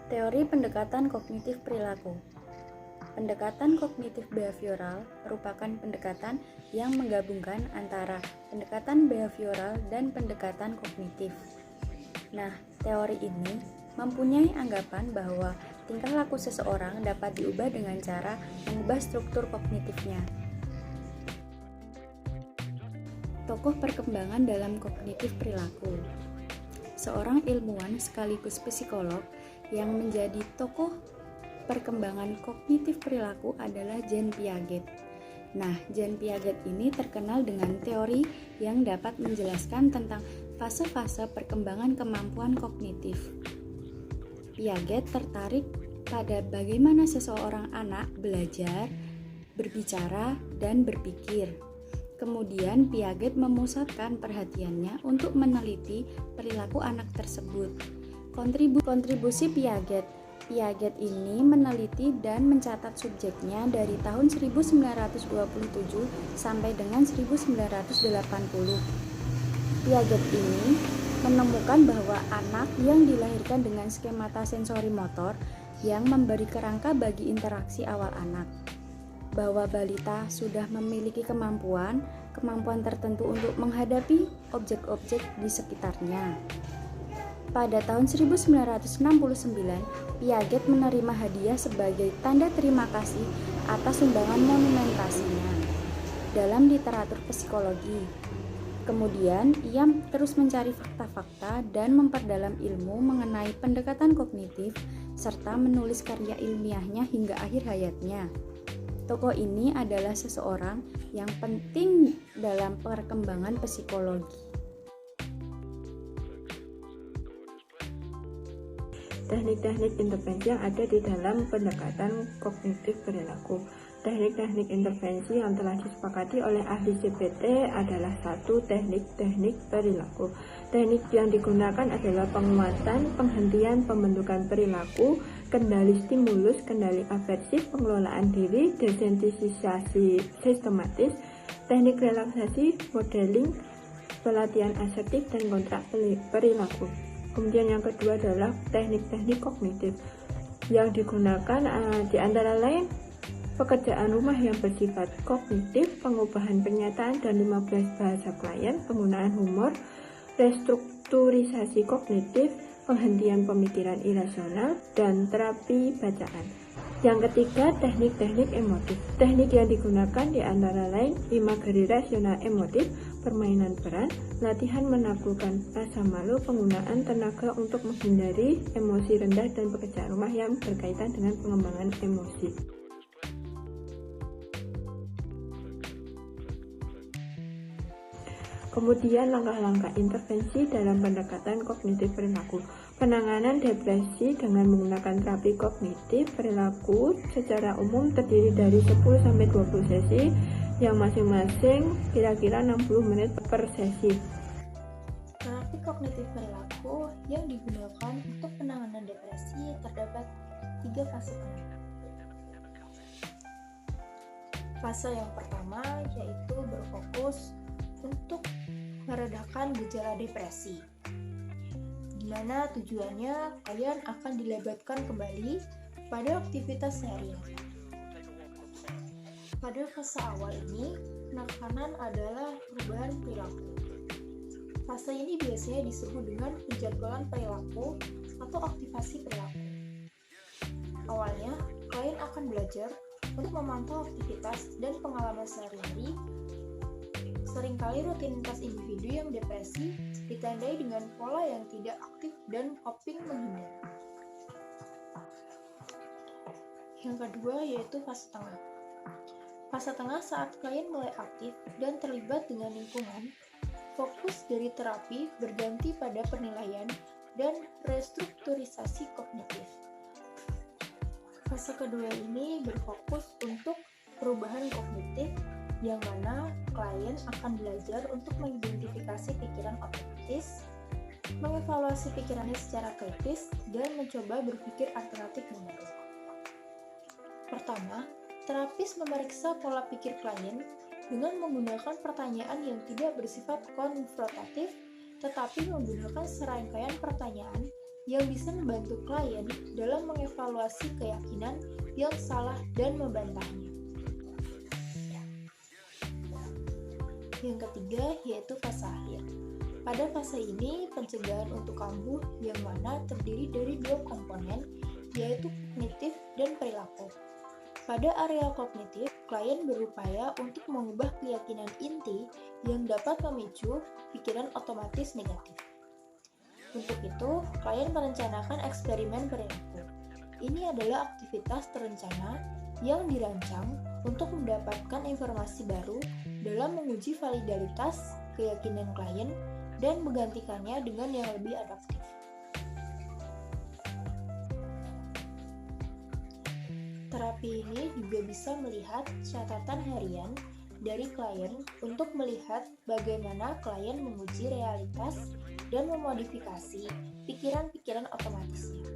Teori pendekatan kognitif perilaku. Pendekatan kognitif behavioral merupakan pendekatan yang menggabungkan antara pendekatan behavioral dan pendekatan kognitif. Nah, teori ini mempunyai anggapan bahwa tingkah laku seseorang dapat diubah dengan cara mengubah struktur kognitifnya. Tokoh perkembangan dalam kognitif perilaku. Seorang ilmuwan sekaligus psikolog yang menjadi tokoh perkembangan kognitif perilaku adalah Jean Piaget. Nah, Jean Piaget ini terkenal dengan teori yang dapat menjelaskan tentang fase-fase perkembangan kemampuan kognitif. Piaget tertarik pada bagaimana seseorang anak belajar, berbicara, dan berpikir. Kemudian Piaget memusatkan perhatiannya untuk meneliti perilaku anak tersebut. Kontribusi Piaget ini meneliti dan mencatat subjeknya dari tahun 1927 sampai dengan 1980. Piaget ini menemukan bahwa anak yang dilahirkan dengan skemata sensori motor yang memberi kerangka bagi interaksi awal anak, bahwa balita sudah memiliki kemampuan tertentu untuk menghadapi objek-objek di sekitarnya. Pada tahun 1969, Piaget menerima hadiah sebagai tanda terima kasih atas sumbangan monumentasinya dalam literatur psikologi. Kemudian, ia terus mencari fakta-fakta dan memperdalam ilmu mengenai pendekatan kognitif serta menulis karya ilmiahnya hingga akhir hayatnya. Tokoh ini adalah seseorang yang penting dalam perkembangan psikologi. Teknik-teknik intervensi yang ada di dalam pendekatan kognitif perilaku. Teknik-teknik intervensi yang telah disepakati oleh ahli CBT adalah satu teknik-teknik perilaku. Teknik yang digunakan adalah penguatan, penghentian, pembentukan perilaku, kendali stimulus, kendali aversif, pengelolaan diri, desensitisasi sistematis, teknik relaksasi, modeling, pelatihan asertif, dan kontrak perilaku. Kemudian yang kedua adalah teknik-teknik kognitif yang digunakan di antara lain pekerjaan rumah yang bersifat kognitif, pengubahan pernyataan dan 15 bahasa klien, penggunaan humor, restrukturisasi kognitif, penghentian pemikiran irasional, dan terapi bacaan. Yang ketiga, teknik-teknik emotif. Teknik yang digunakan di antara lain imagery rasional emotif, permainan peran, latihan menaklukkan rasa malu, penggunaan tenaga untuk menghindari emosi rendah, dan pekerjaan rumah yang berkaitan dengan pengembangan emosi. Kemudian langkah-langkah intervensi dalam pendekatan kognitif perilaku. Penanganan depresi dengan menggunakan terapi kognitif perilaku secara umum terdiri dari 10-20 sesi yang masing-masing kira-kira 60 menit per sesi. Terapi kognitif perilaku yang digunakan untuk penanganan depresi terdapat 3 fase penanganan. Fase yang pertama yaitu berfokus untuk meredakan gejala depresi, di mana tujuannya kalian akan dilebatkan kembali pada aktivitas sehari-hari. Pada fase awal ini, penekanan adalah perubahan perilaku. Fase ini biasanya disebut dengan penjadwalan perilaku atau aktivasi perilaku. Awalnya, klien akan belajar untuk memantau aktivitas dan pengalaman sehari-hari. Seringkali rutinitas individu yang depresi ditandai dengan pola yang tidak aktif dan coping menghindar. Yang kedua yaitu fase tengah. Fase tengah saat klien mulai aktif dan terlibat dengan lingkungan, fokus dari terapi berganti pada penilaian dan restrukturisasi kognitif. Fase kedua ini berfokus untuk perubahan kognitif, yang mana klien akan belajar untuk mengidentifikasi pikiran otomatis, mengevaluasi pikirannya secara kritis, dan mencoba berpikir alternatif yang baru. Pertama, terapis memeriksa pola pikir klien dengan menggunakan pertanyaan yang tidak bersifat konfrontatif, tetapi menggunakan serangkaian pertanyaan yang bisa membantu klien dalam mengevaluasi keyakinan yang salah dan membantahnya. Yang ketiga yaitu fase akhir. Pada fase ini, pencegahan untuk kambuh yang mana terdiri dari dua komponen, yaitu kognitif dan perilaku. Pada area kognitif, klien berupaya untuk mengubah keyakinan inti yang dapat memicu pikiran otomatis negatif. Untuk itu, klien merencanakan eksperimen perilaku. Ini adalah aktivitas terencana yang dirancang untuk mendapatkan informasi baru dalam menguji validalitas keyakinan klien dan menggantikannya dengan yang lebih adaptif. Terapi ini juga bisa melihat catatan harian dari klien untuk melihat bagaimana klien menguji realitas dan memodifikasi pikiran-pikiran otomatisnya.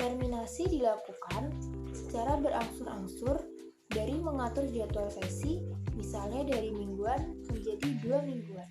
Terminasi dilakukan secara berangsur-angsur dari mengatur jadwal sesi, misalnya dari mingguan menjadi 2 mingguan.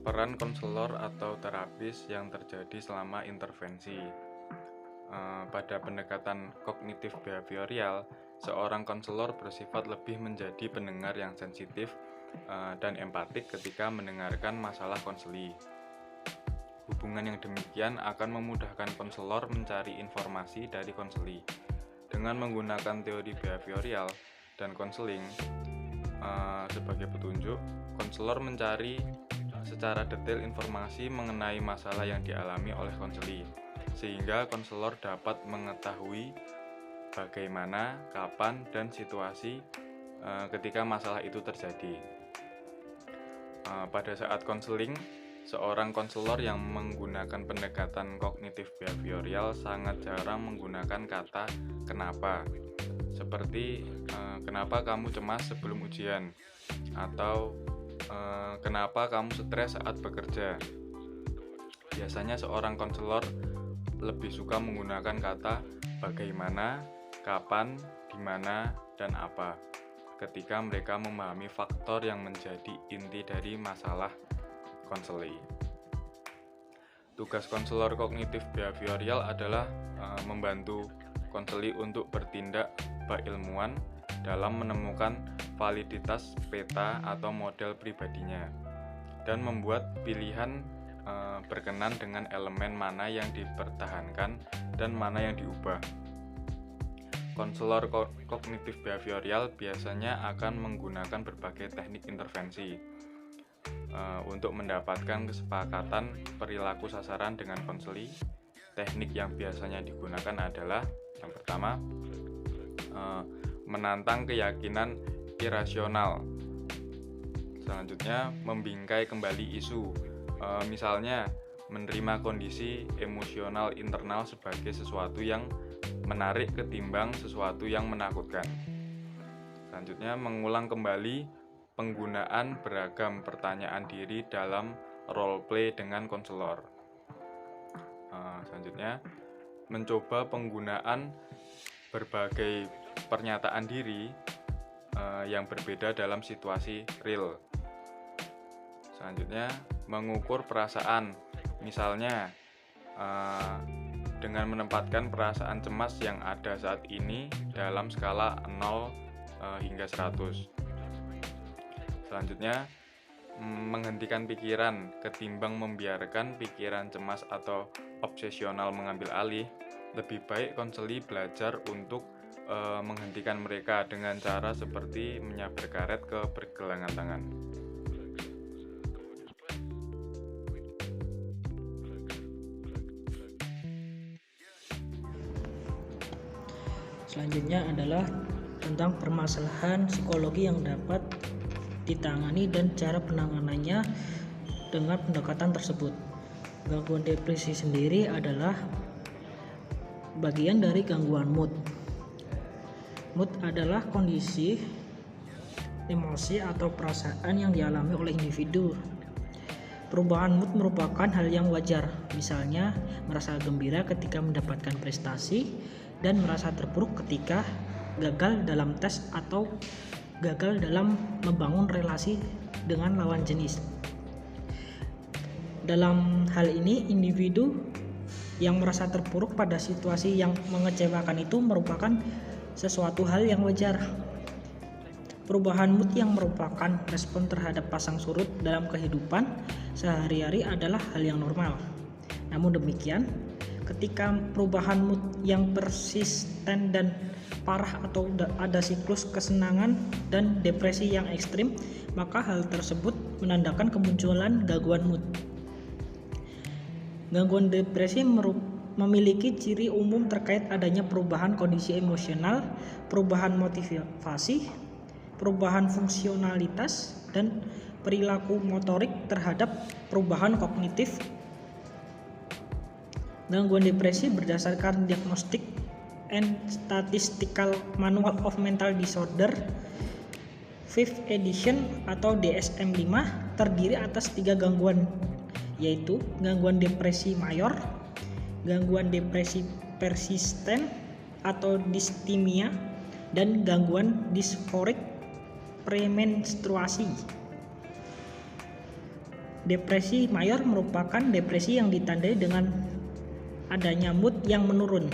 Peran konselor atau terapis yang terjadi selama intervensi. Pada pendekatan kognitif behavioral, seorang konselor bersifat lebih menjadi pendengar yang sensitif dan empatik ketika mendengarkan masalah konseli. Hubungan yang demikian akan memudahkan konselor mencari informasi dari konseli. Dengan menggunakan teori behavioral dan konseling sebagai petunjuk, konselor mencari secara detail informasi mengenai masalah yang dialami oleh konseli, sehingga konselor dapat mengetahui bagaimana, kapan, dan situasi ketika masalah itu terjadi. Pada saat konseling, seorang konselor yang menggunakan pendekatan kognitif behavioral sangat jarang menggunakan kata "kenapa", seperti "kenapa kamu cemas sebelum ujian" atau "kenapa kamu stres saat bekerja". Biasanya seorang konselor lebih suka menggunakan kata "bagaimana", "kapan", "di mana", dan "apa" ketika mereka memahami faktor yang menjadi inti dari masalah konseli. Tugas konselor kognitif behavioral adalah membantu konseli untuk bertindak ilmuwan dalam menemukan validitas peta atau model pribadinya dan membuat pilihan berkenan dengan elemen mana yang dipertahankan dan mana yang diubah. Konselor kognitif behavioral biasanya akan menggunakan berbagai teknik intervensi untuk mendapatkan kesepakatan perilaku sasaran dengan konseli. Teknik yang biasanya digunakan adalah yang pertama, menantang keyakinan irasional. Selanjutnya, membingkai kembali isu, misalnya menerima kondisi emosional internal sebagai sesuatu yang menarik ketimbang sesuatu yang menakutkan. Selanjutnya, mengulang kembali penggunaan beragam pertanyaan diri dalam role play dengan konselor. Selanjutnya, mencoba penggunaan berbagai pernyataan diri yang berbeda dalam situasi real. Selanjutnya, mengukur perasaan, misalnya dengan menempatkan perasaan cemas yang ada saat ini dalam skala 0 hingga 100. Selanjutnya, menghentikan pikiran ketimbang membiarkan pikiran cemas atau obsesional mengambil alih. Lebih baik konseli belajar untuk menghentikan mereka dengan cara seperti menyaber karet ke pergelangan tangan. Selanjutnya adalah tentang permasalahan psikologi yang dapat ditangani dan cara penanganannya dengan pendekatan tersebut. Gangguan depresi sendiri adalah bagian dari gangguan mood. Mood adalah kondisi emosi atau perasaan yang dialami oleh individu. Perubahan mood merupakan hal yang wajar, misalnya merasa gembira ketika mendapatkan prestasi dan merasa terpuruk ketika gagal dalam tes atau gagal dalam membangun relasi dengan lawan jenis. Dalam hal ini, individu yang merasa terpuruk pada situasi yang mengecewakan itu merupakan sesuatu hal yang wajar. Perubahan mood yang merupakan respon terhadap pasang surut dalam kehidupan sehari-hari adalah hal yang normal. Namun demikian, ketika perubahan mood yang persisten dan parah atau ada siklus kesenangan dan depresi yang ekstrim, maka hal tersebut menandakan kemunculan gangguan mood. Gangguan depresi memiliki ciri umum terkait adanya perubahan kondisi emosional, perubahan motivasi, perubahan fungsionalitas, dan perilaku motorik terhadap perubahan kognitif. Gangguan depresi berdasarkan Diagnostic and Statistical Manual of Mental Disorder 5th edition atau DSM-5 terdiri atas 3 gangguan, yaitu gangguan depresi mayor, gangguan depresi persisten atau distimia, dan gangguan disforik premenstruasi. Depresi mayor merupakan depresi yang ditandai dengan adanya mood yang menurun,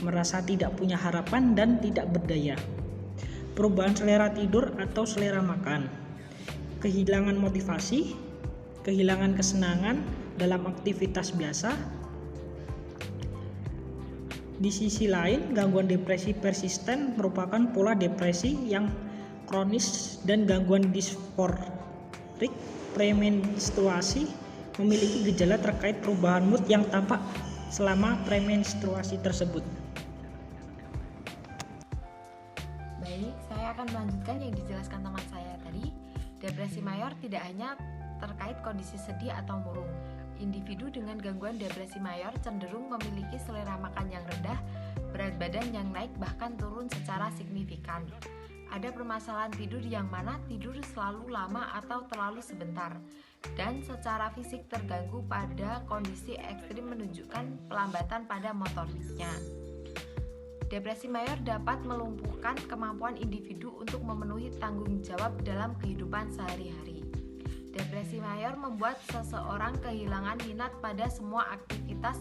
merasa tidak punya harapan dan tidak berdaya, perubahan selera tidur atau selera makan, kehilangan motivasi, kehilangan kesenangan dalam aktivitas biasa. Di sisi lain, gangguan depresi persisten merupakan pola depresi yang kronis, dan gangguan disforik premenstruasi memiliki gejala terkait perubahan mood yang tampak selama premenstruasi tersebut. Baik, saya akan melanjutkan yang dijelaskan teman saya tadi. Depresi mayor tidak hanya terkait kondisi sedih atau murung. Individu dengan gangguan depresi mayor cenderung memiliki selera makan yang rendah, berat badan yang naik bahkan turun secara signifikan. Ada permasalahan tidur yang mana tidur selalu lama atau terlalu sebentar, dan secara fisik terganggu pada kondisi ekstrim menunjukkan pelambatan pada motoriknya. Depresi mayor dapat melumpuhkan kemampuan individu untuk memenuhi tanggung jawab dalam kehidupan sehari-hari. Depresi mayor membuat seseorang kehilangan minat pada semua aktivitas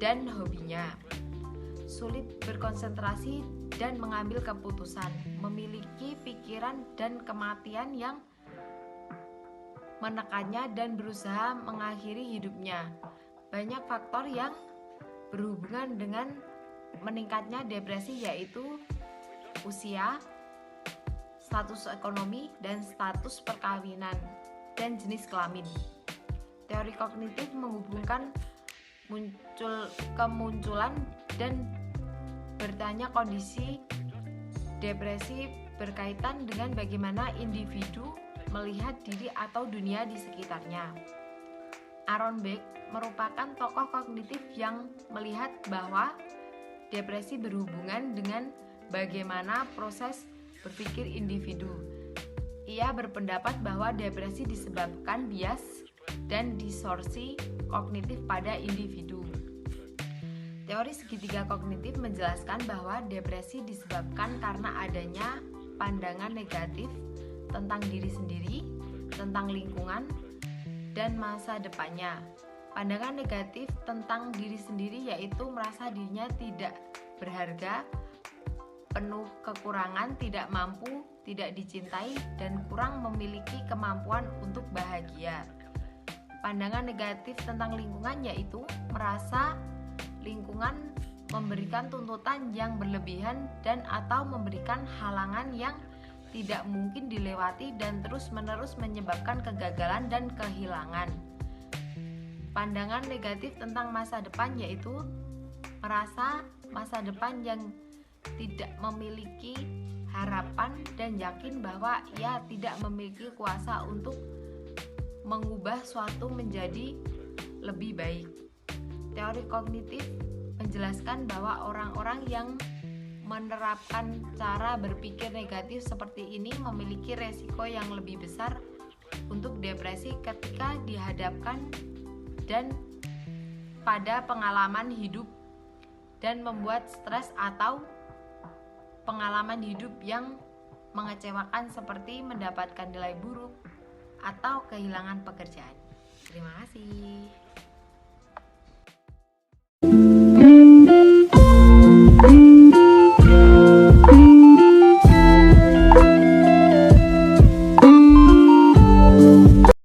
dan hobinya, sulit berkonsentrasi dan mengambil keputusan, memiliki pikiran dan kematian yang menekannya dan berusaha mengakhiri hidupnya. Banyak faktor yang berhubungan dengan meningkatnya depresi, yaitu usia, status ekonomi, dan status perkawinan, dan jenis kelamin. Teori kognitif menghubungkan kemunculan dan bertanya kondisi depresi berkaitan dengan bagaimana individu melihat diri atau dunia di sekitarnya. Aaron Beck merupakan tokoh kognitif yang melihat bahwa depresi berhubungan dengan bagaimana proses berpikir individu. Ia berpendapat bahwa depresi disebabkan bias dan distorsi kognitif pada individu. Teori segitiga kognitif menjelaskan bahwa depresi disebabkan karena adanya pandangan negatif tentang diri sendiri, tentang lingkungan, dan masa depannya. Pandangan negatif tentang diri sendiri yaitu merasa dirinya tidak berharga, penuh kekurangan, tidak mampu, tidak dicintai, dan kurang memiliki kemampuan untuk bahagia. Pandangan negatif tentang lingkungan yaitu merasa lingkungan memberikan tuntutan yang berlebihan dan atau memberikan halangan yang tidak mungkin dilewati dan terus-menerus menyebabkan kegagalan dan kehilangan. Pandangan negatif tentang masa depan yaitu merasa masa depan yang tidak memiliki harapan dan yakin bahwa ia tidak memiliki kuasa untuk mengubah suatu menjadi lebih baik. Teori kognitif menjelaskan bahwa orang-orang yang menerapkan cara berpikir negatif seperti ini memiliki resiko yang lebih besar untuk depresi ketika dihadapkan dan pada pengalaman hidup dan membuat stres atau pengalaman hidup yang mengecewakan seperti mendapatkan nilai buruk atau kehilangan pekerjaan. Terima kasih.